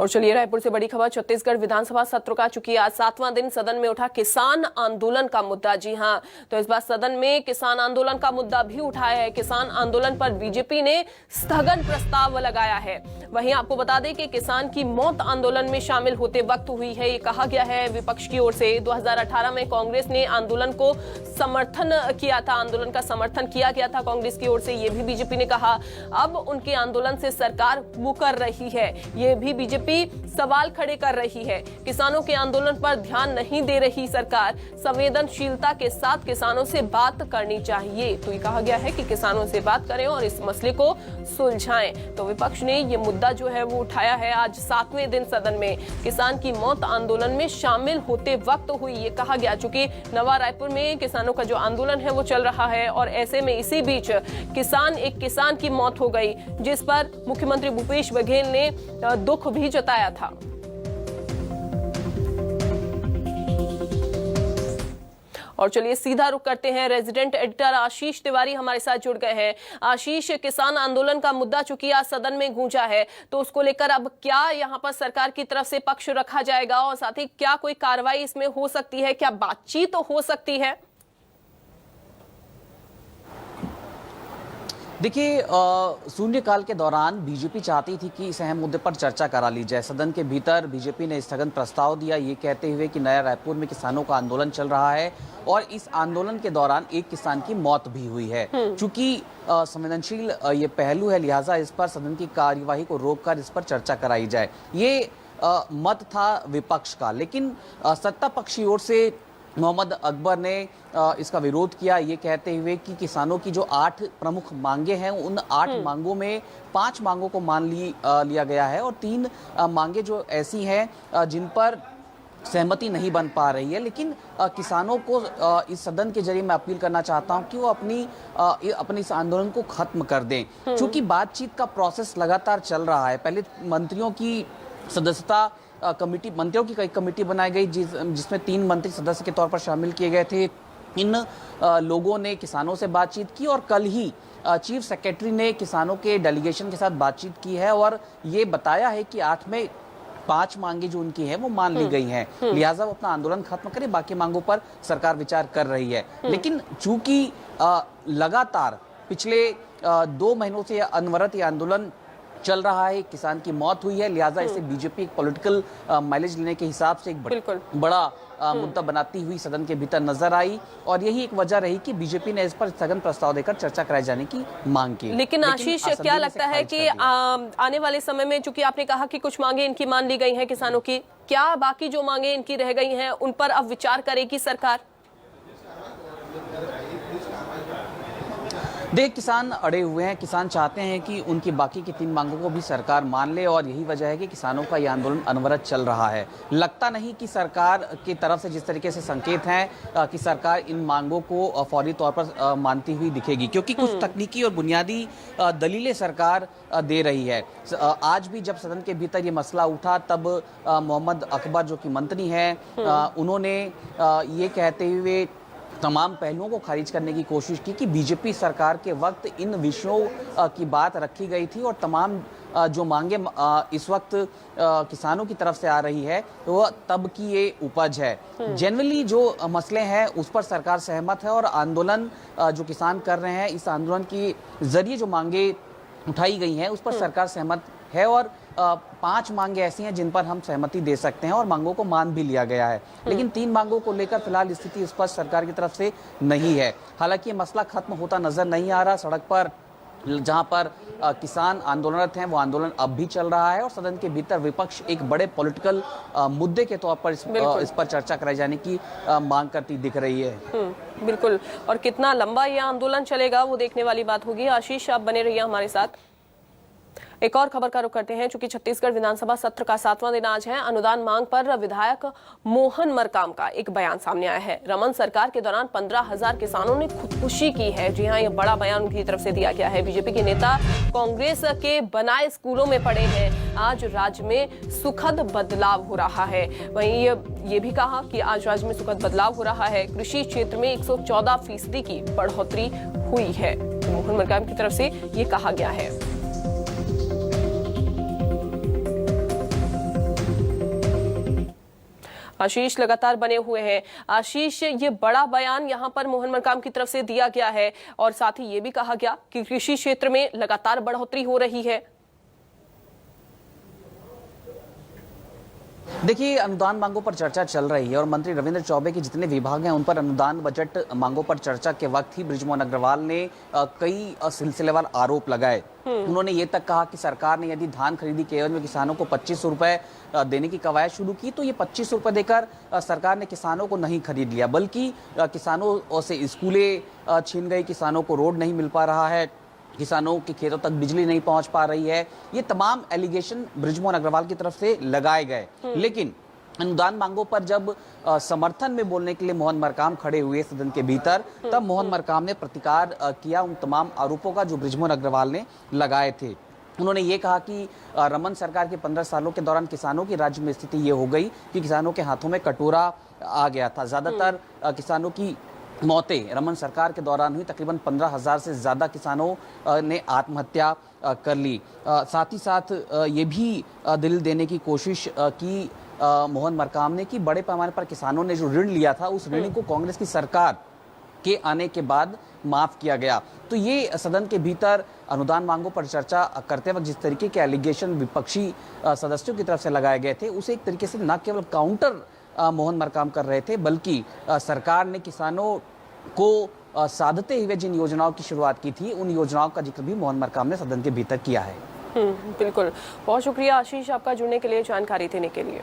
और चलिए रायपुर से बड़ी खबर। छत्तीसगढ़ विधानसभा सत्र का चूंकि आज 7वां दिन सदन में उठा किसान आंदोलन का मुद्दा। जी हां, तो इस बार सदन में किसान आंदोलन का मुद्दा भी उठाया है। किसान आंदोलन पर बीजेपी ने स्थगन प्रस्ताव लगाया है। वहीं आपको बता दें कि किसान की मौत आंदोलन में शामिल होते वक्त हुई है, ये कहा गया है विपक्ष की ओर से। 2018 में कांग्रेस ने आंदोलन को समर्थन किया था, आंदोलन का समर्थन किया गया था कांग्रेस की ओर से। ये भी बीजेपी ने कहा। अब उनके आंदोलन से सरकार मुकर रही है, ये भी बीजेपी सवाल खड़े कर रही है। किसानों के आंदोलन पर ध्यान नहीं दे रही सरकार, संवेदनशीलता के साथ किसानों से बात करनी चाहिए। तो ये कहा गया है कि किसानों से बात करें और इस मसले को सुलझाएं। तो विपक्ष ने ये मुद्दा जो है वो उठाया है आज 7वें दिन सदन में। किसान की मौत आंदोलन में शामिल होते वक्त हुई, ये कहा गया। चूंकि नवा रायपुर में किसानों का जो आंदोलन है वो चल रहा है और ऐसे में इसी बीच एक किसान की मौत हो गई, जिस पर मुख्यमंत्री भूपेश बघेल ने दुख भी जताया था। और चलिए सीधा रुख करते हैं, रेजिडेंट एडिटर आशीष तिवारी हमारे साथ जुड़ गए हैं। आशीष, किसान आंदोलन का मुद्दा चूंकि आज सदन में गूंजा है, तो उसको लेकर अब क्या यहां पर सरकार की तरफ से पक्ष रखा जाएगा और साथ ही क्या कोई कार्रवाई इसमें हो सकती है, क्या बातचीत तो हो सकती है? देखिए, शून्यकाल के दौरान बीजेपी चाहती थी कि इस अहम मुद्दे पर चर्चा करा ली जाए। सदन के भीतर बीजेपी ने स्थगन प्रस्ताव दिया, ये कहते हुए कि नया रायपुर में किसानों का आंदोलन चल रहा है और इस आंदोलन के दौरान एक किसान की मौत भी हुई है। चूंकि संवेदनशील ये पहलू है, लिहाजा इस पर सदन की कार्यवाही को रोककर इस पर चर्चा कराई जाए, ये मत था विपक्ष का। लेकिन सत्ता पक्ष की ओर से मोहम्मद अकबर ने इसका विरोध किया, ये कहते हुए कि किसानों की जो 8 प्रमुख मांगे हैं, उन 8 मांगों में 5 मांगों को मान लिया गया है और 3 मांगे जो ऐसी हैं जिन पर सहमति नहीं बन पा रही है। लेकिन किसानों को इस सदन के जरिए मैं अपील करना चाहता हूं कि वो अपनी इस आंदोलन को खत्म कर दें। क्योंकि बातचीत का प्रोसेस लगातार चल रहा है। पहले मंत्रियों की सदस्यता मंत्रियों की कई कमेटी बनाई गई, जिसमें 3 मंत्री सदस्य के तौर पर शामिल किए गए थे। इन लोगों ने किसानों से बातचीत की और कल ही चीफ सेक्रेटरी ने किसानों के डेलीगेशन के साथ बातचीत की है और ये बताया है कि 8 में 5 मांगे जो उनकी हैं वो मान ली गई हैं, लिहाजा वो अपना आंदोलन खत्म करें, बाकी मांगों पर सरकार विचार कर रही है। लेकिन चूंकि लगातार पिछले 2 महीनों से अनवरत ये आंदोलन चल रहा है, किसान की मौत हुई है, लिहाजा इसे बीजेपी एक पॉलिटिकल माइलेज लेने के हिसाब से एक बड़ा मुद्दा बनाती हुई सदन के भीतर नजर आई और यही एक वजह रही कि बीजेपी ने इस पर स्थगन प्रस्ताव देकर चर्चा कराए जाने की मांग की। लेकिन आशीष, क्या लगता है कि आने वाले समय में, चूंकि आपने कहा कि कुछ मांगे इनकी मान ली गई हैं किसानों की, क्या बाकी जो मांगे इनकी रह गई हैं उन पर अब विचार करेगी सरकार? देख, किसान अड़े हुए हैं। किसान चाहते हैं कि उनकी बाकी की 3 मांगों को भी सरकार मान ले और यही वजह है कि किसानों का यह आंदोलन अनवरत चल रहा है। लगता नहीं कि सरकार की तरफ से जिस तरीके से संकेत हैं कि सरकार इन मांगों को फौरी तौर पर मानती हुई दिखेगी, क्योंकि कुछ तकनीकी और बुनियादी दलीलें सरकार दे रही है। आज भी जब सदन के भीतर ये मसला उठा तब मोहम्मद अकबर जो कि मंत्री हैं, उन्होंने ये कहते हुए तमाम पहलुओं को खारिज करने की कोशिश की कि बीजेपी सरकार के वक्त इन विषयों की बात रखी गई थी और तमाम जो मांगे इस वक्त किसानों की तरफ से आ रही है वो तब की ये उपज है। जनरली जो मसले हैं उस पर सरकार सहमत है और आंदोलन जो किसान कर रहे हैं, इस आंदोलन के जरिए जो मांगे उठाई गई हैं उस पर सरकार सहमत है और 5 मांगे ऐसी हैं जिन पर हम सहमति दे सकते हैं और मांगों को मान भी लिया गया है। लेकिन 3 मांगों को लेकर फिलहाल स्थिति स्पष्ट सरकार की तरफ से नहीं है। हालांकि ये मसला खत्म होता नजर नहीं आ रहा। सड़क पर जहां पर किसान आंदोलनरत हैं वो आंदोलन अब भी चल रहा है और सदन के भीतर विपक्ष एक बड़े पॉलिटिकल मुद्दे के तौर पर इस पर चर्चा कराई जाने की मांग करती दिख रही है। बिल्कुल, और कितना लंबा यह आंदोलन चलेगा वो देखने वाली बात होगी। आशीष, आप बने रहिए हमारे साथ। एक और खबर का रुख करते हैं। चूंकि छत्तीसगढ़ विधानसभा सत्र का 7वां दिन आज है, अनुदान मांग पर विधायक मोहन मरकाम का एक बयान सामने आया है। रमन सरकार के दौरान 15,000 किसानों ने खुदकुशी की है। जी हां, यह बड़ा बयान उनकी तरफ से दिया गया है। बीजेपी के नेता कांग्रेस के बनाए स्कूलों में पढ़े हैं। आज राज्य में सुखद बदलाव हो रहा है। वहीं ये भी कहा कि आज राज्य में सुखद बदलाव हो रहा है। कृषि क्षेत्र में 114% की बढ़ोतरी हुई है। मोहन मरकाम की तरफ से ये कहा गया है। आशीष लगातार बने हुए हैं। आशीष, ये बड़ा बयान यहां पर मोहन मरकाम की तरफ से दिया गया है और साथ ही ये भी कहा गया कि कृषि क्षेत्र में लगातार बढ़ोतरी हो रही है। देखिए, अनुदान मांगों पर चर्चा चल रही है और मंत्री रविंद्र चौबे के जितने विभाग हैं उन पर अनुदान बजट मांगों पर चर्चा के वक्त ही बृजमोहन अग्रवाल ने कई सिलसिलेवार आरोप लगाए। उन्होंने ये तक कहा कि सरकार ने यदि धान खरीदी के एवज में किसानों को 25 रुपए देने की कवायद शुरू की तो ये 25 रुपए देकर सरकार ने किसानों को नहीं खरीद लिया, बल्कि किसानों से स्कूलें छीन गई, किसानों को रोड नहीं मिल पा रहा है, किसानों के खेतों तक बिजली नहीं पहुंच पा रही है। ये तमाम एलिगेशन बृजमोहन अग्रवाल की तरफ से लगाए गए। लेकिन अनुदान मांगों पर जब समर्थन में बोलने के लिए मोहन मरकाम खड़े हुए सदन के भीतर, तब मोहन मरकाम ने प्रतिकार किया उन तमाम आरोपों का जो बृजमोहन अग्रवाल ने लगाए थे। उन्होंने ये कहा कि रमन सरकार के 15 सालों के दौरान किसानों की राज्य में स्थिति ये हो गई कि किसानों के हाथों में कटोरा आ गया था। ज्यादातर किसानों की मौतें रमन सरकार के दौरान हुई। तकरीबन 15,000 से ज़्यादा किसानों ने आत्महत्या कर ली। साथ ही साथ ये भी दिल देने की कोशिश की मोहन मरकाम ने कि बड़े पैमाने पर किसानों ने जो ऋण लिया था उस ऋण को कांग्रेस की सरकार के आने के बाद माफ किया गया। तो ये सदन के भीतर अनुदान मांगों पर चर्चा करते वक्त जिस तरीके के एलिगेशन विपक्षी सदस्यों की तरफ से लगाए गए थे, उसे एक तरीके से न केवल काउंटर मोहन मरकाम कर रहे थे, बल्कि सरकार ने किसानों को साधते हुए जिन योजनाओं की शुरुआत की थी उन योजनाओं का जिक्र भी मोहन मरकाम ने सदन के भीतर किया है। बिल्कुल, बहुत शुक्रिया आशीष आपका जुड़ने के लिए, जानकारी देने के लिए।